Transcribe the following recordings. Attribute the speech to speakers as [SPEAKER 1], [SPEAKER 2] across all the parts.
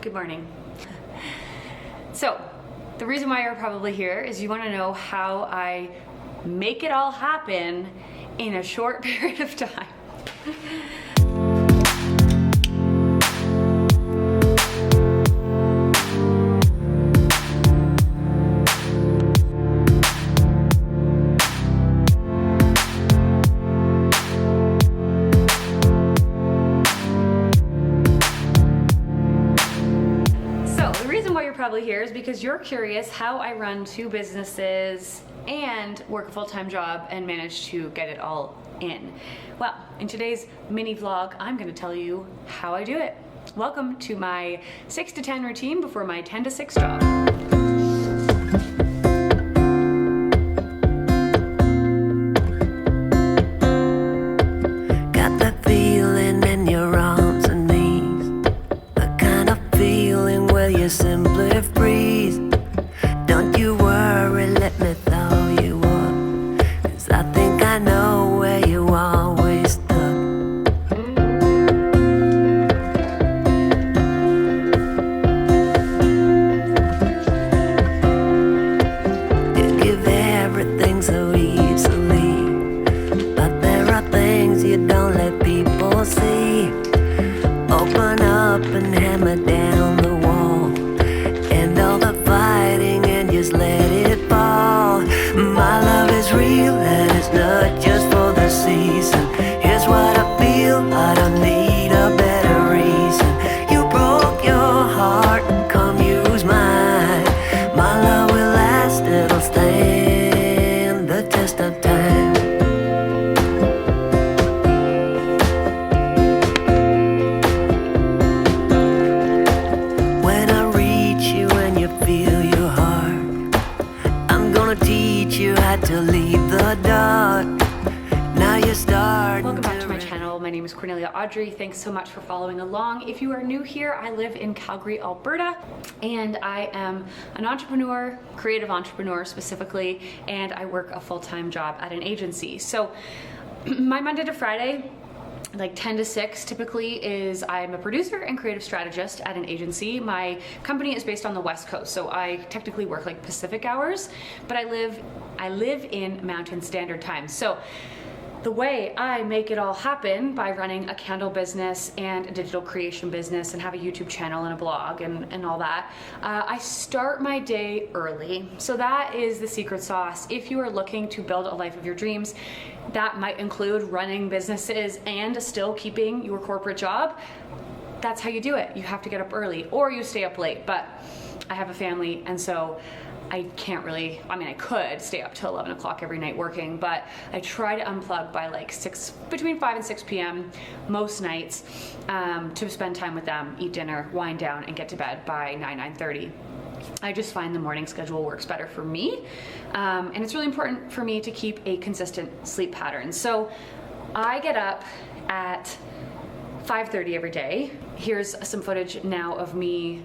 [SPEAKER 1] Good morning. So, the reason why you're probably here is you want to know how I make it all happen in a short period of time. Probably here is because you're curious how I run 2 businesses and work a full-time job and manage to get it all in. Well, in today's mini vlog, I'm going to tell you how I do it. Welcome to my 6 to 10 routine before my 10 to 6 job.
[SPEAKER 2] Got that feeling in your arms and knees, the kind of feeling where you simply freeze. Don't you worry, let me throw you up, 'cause I think I know where you always stuck. You give everything so easily, but there are things you don't let people see. Open up and hammer down the wall, and all the fighting, and just let it fall. My love is real and it's not just for the season. Here's what I feel, I don't need a better reason. You broke your heart, come use mine. My love will last, it'll stand the test of time. When I reach you and you feel your heart, I'm gonna teach you how to leave the dark. Now you're starting.
[SPEAKER 1] Welcome back to my channel. My name is Cornelia Audrey. Thanks so much for following along. If you are new here, I live in Calgary, Alberta, and I am an entrepreneur, creative entrepreneur specifically, and I work a full-time job at an agency. So my Monday to Friday, like 10 to 6 typically, is I'm a producer and creative strategist at an agency. My company is based on the West Coast, so I technically work like Pacific hours, but I live in Mountain Standard Time. So the way I make it all happen by running a candle business and a digital creation business and have a YouTube channel and a blog and all that, I start my day early. So that is the secret sauce. If you are looking to build a life of your dreams, that might include running businesses and still keeping your corporate job. That's how you do it. You have to get up early or you stay up late, but I have a family, and so I can't really, I mean, I could stay up till 11 o'clock every night working, but I try to unplug by like between 5 and 6 p.m. most nights, to spend time with them, eat dinner, wind down, and get to bed by 9:30. I just find the morning schedule works better for me, and it's really important for me to keep a consistent sleep pattern. So I get up at 5:30 every day. Here's some footage now of me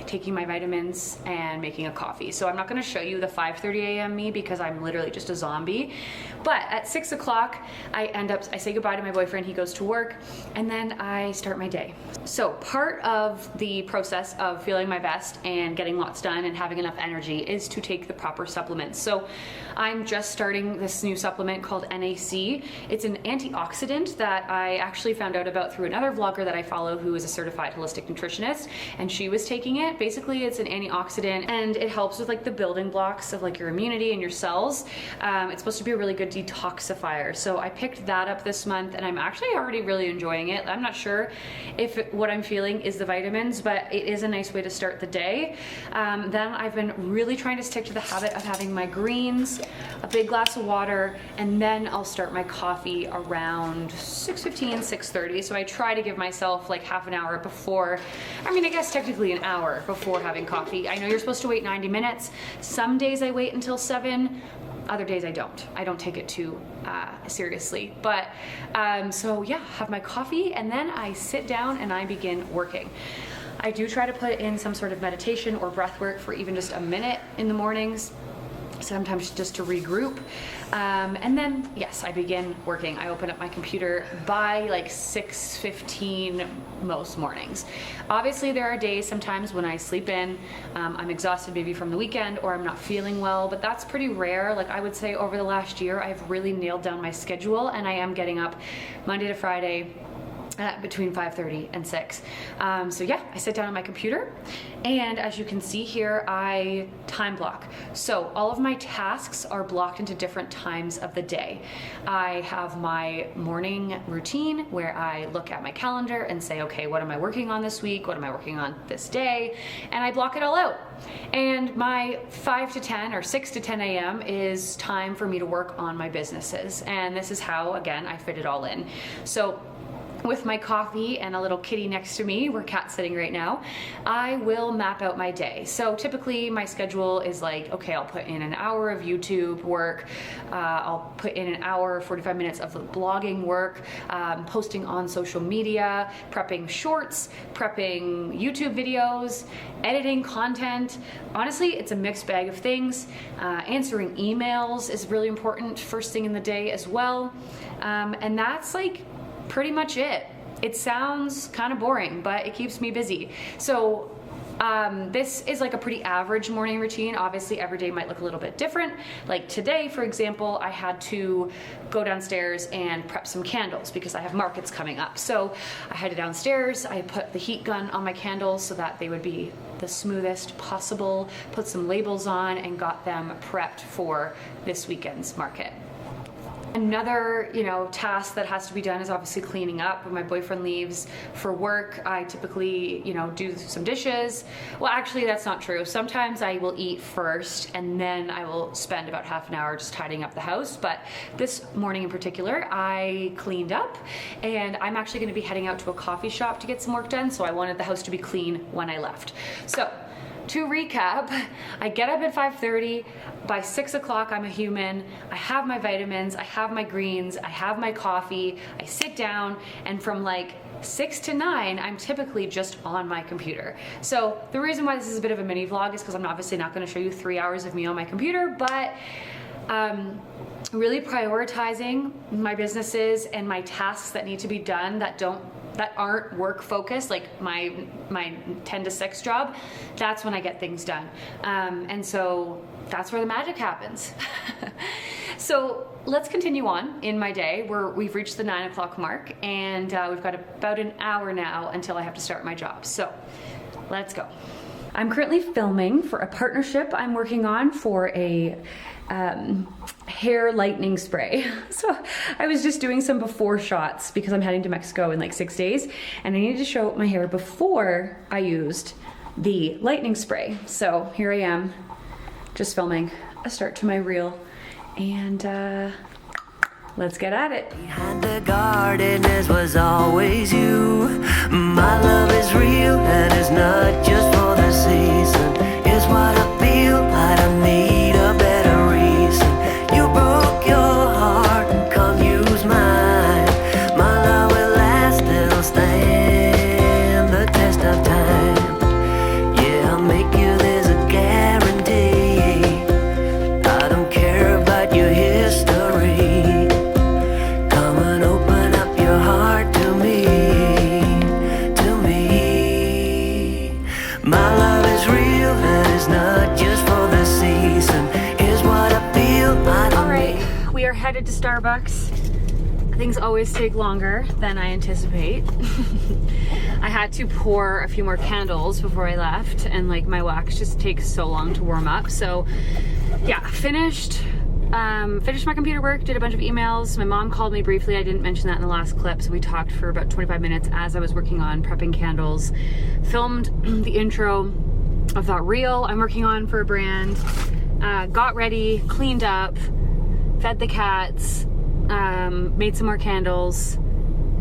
[SPEAKER 1] taking my vitamins and making a coffee. So I'm not going to show you the 5:30 a.m. me because I'm literally just a zombie. But at 6 o'clock, I say goodbye to my boyfriend, he goes to work, and then I start my day. So part of the process of feeling my best and getting lots done and having enough energy is to take the proper supplements. So I'm just starting this new supplement called NAC. It's an antioxidant that I actually found out about through another vlogger that I follow who is a certified holistic nutritionist, and she was taking it. Basically, it's an antioxidant and it helps with like the building blocks of like your immunity and your cells. It's supposed to be a really good detoxifier. So I picked that up this month and I'm actually already really enjoying it. I'm not sure if what I'm feeling is the vitamins, but it is a nice way to start the day. Then I've been really trying to stick to the habit of having my greens, a big glass of water, and then I'll start my coffee around 6:15, 6:30. So I try to give myself like half an hour before, I mean, I guess technically an hour before having coffee. I know you're supposed to wait 90 minutes. Some days I wait until 7. Other days I don't. I don't take it too seriously. But so yeah, have my coffee and then I sit down and I begin working. I do try to put in some sort of meditation or breath work for even just a minute in the mornings. sometimes just to regroup. And then, yes, I begin working. I open up my computer by like 6:15 most mornings. Obviously, there are days sometimes when I sleep in, I'm exhausted maybe from the weekend, or I'm not feeling well, but that's pretty rare. Like I would say over the last year, I've really nailed down my schedule, and I am getting up Monday to Friday between 5:30 and 6. So yeah, I sit down on my computer, and as you can see here, I time block. So all of my tasks are blocked into different times of the day. I have my morning routine where I look at my calendar and say, okay, what am I working on this week? What am I working on this day? And I block it all out. And my 5 to 10 or 6 to 10 a.m. is time for me to work on my businesses. And this is how, again, I fit it all in. So with my coffee and a little kitty next to me, we're cat sitting right now, I will map out my day. So typically my schedule is like, okay, I'll put in an hour of YouTube work, I'll put in an hour, 45 minutes of blogging work, posting on social media, prepping shorts, prepping YouTube videos, editing content. Honestly, it's a mixed bag of things. Answering emails is really important first thing in the day as well. And that's like pretty much it. It sounds kind of boring, but it keeps me busy. So this is like a pretty average morning routine. Obviously every day might look a little bit different. Like today, for example, I had to go downstairs and prep some candles because I have markets coming up. So I headed downstairs, I put the heat gun on my candles so that they would be the smoothest possible, put some labels on, and got them prepped for this weekend's market. Another, task that has to be done is obviously cleaning up. When my boyfriend leaves for work, I typically, do some dishes. Well, actually, that's not true. Sometimes I will eat first, and then I will spend about half an hour just tidying up the house. But this morning in particular, I cleaned up, and I'm actually going to be heading out to a coffee shop to get some work done. So I wanted the house to be clean when I left. So to recap, I get up at 5:30. By 6 o'clock, I'm a human. I have my vitamins, I have my greens, I have my coffee, I sit down, and from like 6 to 9, I'm typically just on my computer. So the reason why this is a bit of a mini vlog is because I'm obviously not going to show you 3 hours of me on my computer, but really prioritizing my businesses and my tasks that need to be done that aren't work focused, like my 10 to 6 job. That's when I get things done. And so that's where the magic happens. So let's continue on in my day. We've reached the 9 o'clock mark, and we've got about an hour now until I have to start my job. So let's go. I'm currently filming for a partnership I'm working on for a hair lightening spray. So I was just doing some before shots because I'm heading to Mexico in like 6 days, and I needed to show my hair before I used the lightning spray. So here I am, just filming a start to my reel, and let's get at it.
[SPEAKER 2] Behind the garden, as was always you. My love is real, and it's not just for the season. It's what I feel. I don't need a better reason. You broke your heart, and come use mine. My love will last, it'll stand the test of time. Yeah, I'll make you, there's a guarantee. I don't care about your history. Come and open up your heart to me, to me. My love is real, and it's not just for the season. Is what I feel.
[SPEAKER 1] All right, we are headed to Starbucks. Things always take longer than I anticipate. I had to pour a few more candles before I left, and like my wax just takes so long to warm up. So yeah, finished my computer work, did a bunch of emails. My mom called me briefly. I didn't mention that in the last clip. So we talked for about 25 minutes as I was working on prepping candles, filmed the intro of that reel I'm working on for a brand, got ready, cleaned up, fed the cats, made some more candles.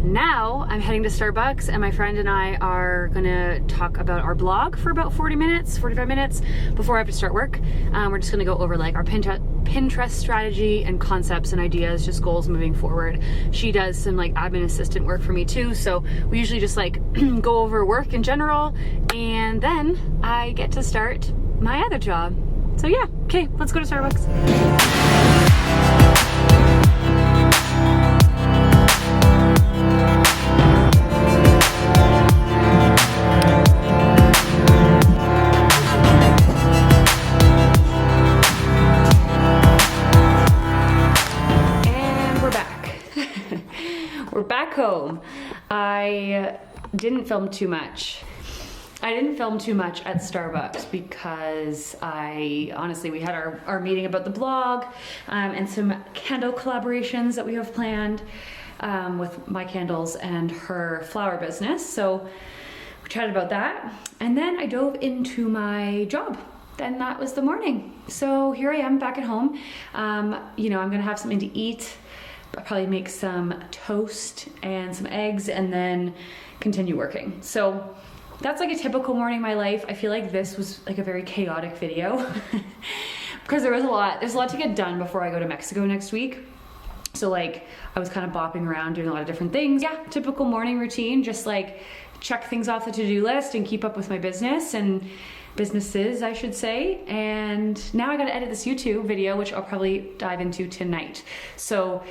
[SPEAKER 1] Now I'm heading to Starbucks, and my friend and I are gonna talk about our blog for about 45 minutes before I have to start work. We're just gonna go over like our Pinterest strategy and concepts and ideas, just goals moving forward. She does some like admin assistant work for me too, so we usually just like go over work in general, and then I get to start my other job. So yeah. Okay, let's go to Starbucks. And we're back. We're back home. I didn't film too much. I didn't film too much at Starbucks because honestly, we had our meeting about the blog and some candle collaborations that we have planned with my candles and her flower business. So we chatted about that. And then I dove into my job. Then that was the morning. So here I am back at home. You know, I'm gonna have something to eat. I'll probably make some toast and some eggs and then continue working. So that's like a typical morning in my life. I feel like this was like a very chaotic video because there's a lot to get done before I go to Mexico next week. So like I was kind of bopping around doing a lot of different things. Yeah, typical morning routine, just like check things off the to-do list and keep up with my business and businesses, I should say. And now I gotta edit this YouTube video, which I'll probably dive into tonight. So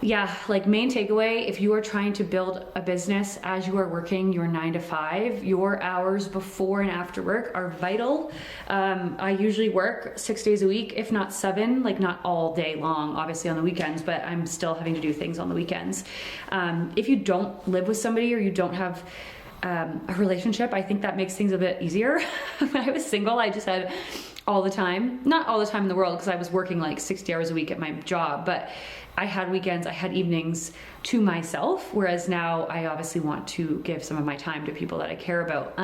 [SPEAKER 1] yeah, like main takeaway, if you are trying to build a business as you are working your 9 to 5, your hours before and after work are vital. I usually work 6 days a week, if not 7, like not all day long, obviously on the weekends, but I'm still having to do things on the weekends. If you don't live with somebody or you don't have a relationship, I think that makes things a bit easier. When I was single, I just had all the time, not all the time in the world because I was working like 60 hours a week at my job, but I had weekends, I had evenings to myself, whereas now I obviously want to give some of my time to people that I care about.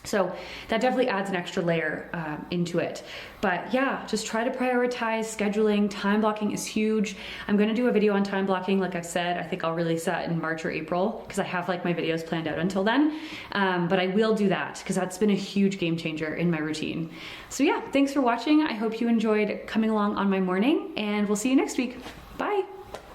[SPEAKER 1] So that definitely adds an extra layer into it. But yeah, just try to prioritize scheduling. Time blocking is huge. I'm gonna do a video on time blocking, like I've said. I think I'll release that in March or April because I have like my videos planned out until then. But I will do that because that's been a huge game changer in my routine. So yeah, thanks for watching. I hope you enjoyed coming along on my morning and we'll see you next week. Bye.